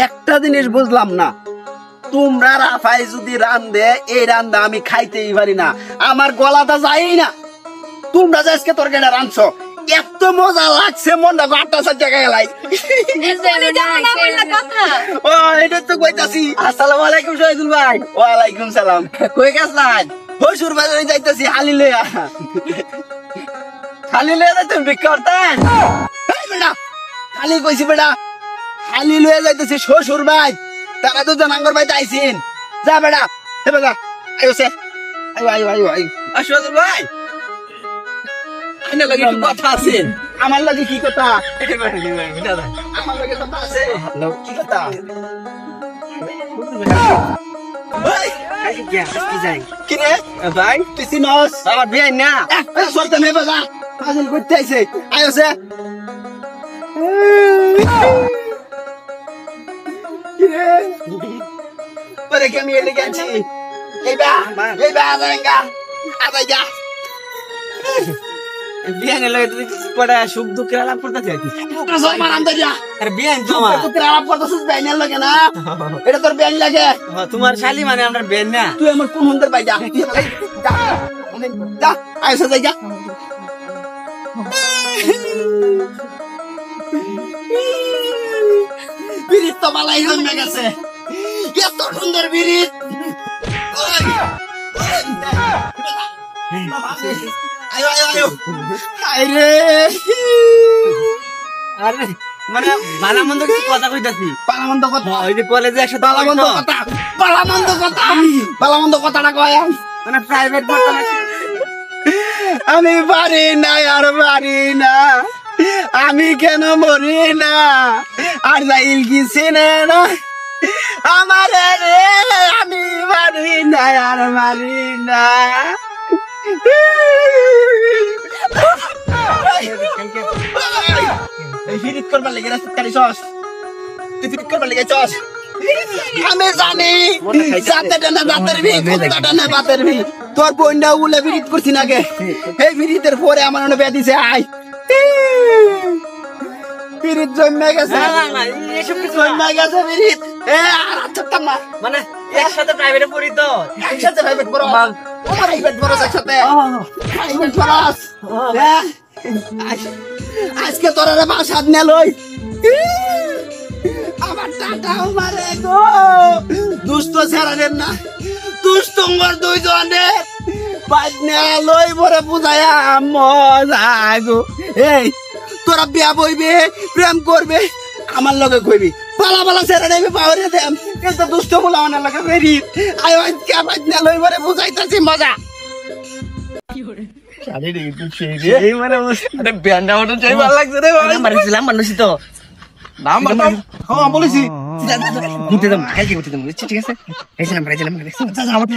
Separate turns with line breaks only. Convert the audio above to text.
একটা জিনিস বুঝলাম না, তোমরা রাফাই যদি রান্ধে এই রান্দা আমি খাইতেই পারি না, আমার গলাটা যায়ই না। তোমরা যে আজকে তরকারিটা রাঁধছো এত মজা লাগছে, মনটা গাটটা সাজ্জা গেলাই। ও এটা তো কইতাছি।
আসসালামু আলাইকুম শহীদুল ভাই।
ওয়ালাইকুম সালাম।
কই গেছলেন?
হসুর বাজারে যাইতাছি হালি লইয়া।
খালি লয়ে তুমি বিক্রি করতেন?
এই বেটা হালি কইছি বেটা, হালি লইয়া যাইতাছি শ্বশুর ভাই, তারা তো জানাঙ্গর ভাই আইছেন। যা বেটা, হে বেটা আইও সে, আইও আইও আইও আইও।
শহীদুল ভাই আইনা লাগি একটু কথা আছে।
আমার লাগে কি কথা?
দাদা
আমার লাগে কথা আছে। কি কথা? ওই
কি যাই
কি রে
ভাই?
তুই চিনস?
আমার বিয়ে না।
সরতে নে বাজা, পাগল করতে আইছে। আইও সে। কি রে? পরে কি আমি এলে গেছি? এই বা আজাঙ্গা আজাই যা।
বিয়ে নিলে পড়া সুখ দুঃখের আলাপ করতে চাইছি।
সলমান আনতে যা।
আর বিয়ে তোমার
তোর আলাপ করতেছিস বেইনের লাগে না? এটা তোর বেইন লাগে।
তোমার শালি মানে আমরা বিয়ে না।
তুই আমার কোন হন্দের পাই যা। যা যা আইসা যাই যা। বিরিত তো বালাই জন্মে গেছে, এত সুন্দর বিরিত। আয়ো আয়ো আয়ো আরে
আরে মানে ভালো-মন্দ কিছু কথা কইতাছি।
পালামন্দ কথা,
ওই যে কলেজে একসাথে
পালামন্দ কথা, পালামন্দ কথা, পালামন্দ কথাটা কয়।
মানে প্রাইভেট পড়তাম।
আমি পারি না আর পারি না, আমি কেন মরি না, আর যাইল কি চিনে না আমার রে, আমি পারি না আর পারি না। এই ফিরিত করবার লেগে রাস্তা কারি চস, তুই ফিরিত করবার লেগে চস। আমি জানি যাতে না জাতের ভি, কুত্তাটা না বাতের ভি। তোর বইন্ডা উলে বিরিত করছি নাগে, এই বিরিতের পরে আমার মনে বেয়া দিছে। আই বিরিত জন্মে গেছে,
এসব কিছু
জন্মে গেছে বিরিত। এ আর আচ্ছা না,
মানে একসাথে প্রাইভেটে পড়ি তো।
একসাথে প্রাইভেট বড় প্রাইভেট বড় একসাথে প্রাইভেট বড়স। আজকে তোরা রে বাসাদ নে লই, আমার টাটাও মারে গো। দুষ্ট ছাড়ালেন না, দুষ্টঙ্গর দুইজনে পাইনে লই বরে বুঝায়া মজা গো। এই তোরা বিয়া বইবে, প্রেম করবে, আমার লগে কইবি, পালা পালা ছেড়ে নেবে পাওয়ারে দেম, কিন্তু দুষ্ট বলে আমার লগে বেরি। আয় আজকে পাইনে লই বরে বুঝাইতাছি মজা।
এই মানে আরে ব্যান্ডা মতন চাই ভালো লাগছে রে ভাই। মারছিলাম মানুষই তো নাম মারতাম।
হ্যাঁ বলেছি
ঘুরতে দাম কালকে ঘুরতে দাম ঠিক আছে। এই নাম্বার যা যা আমার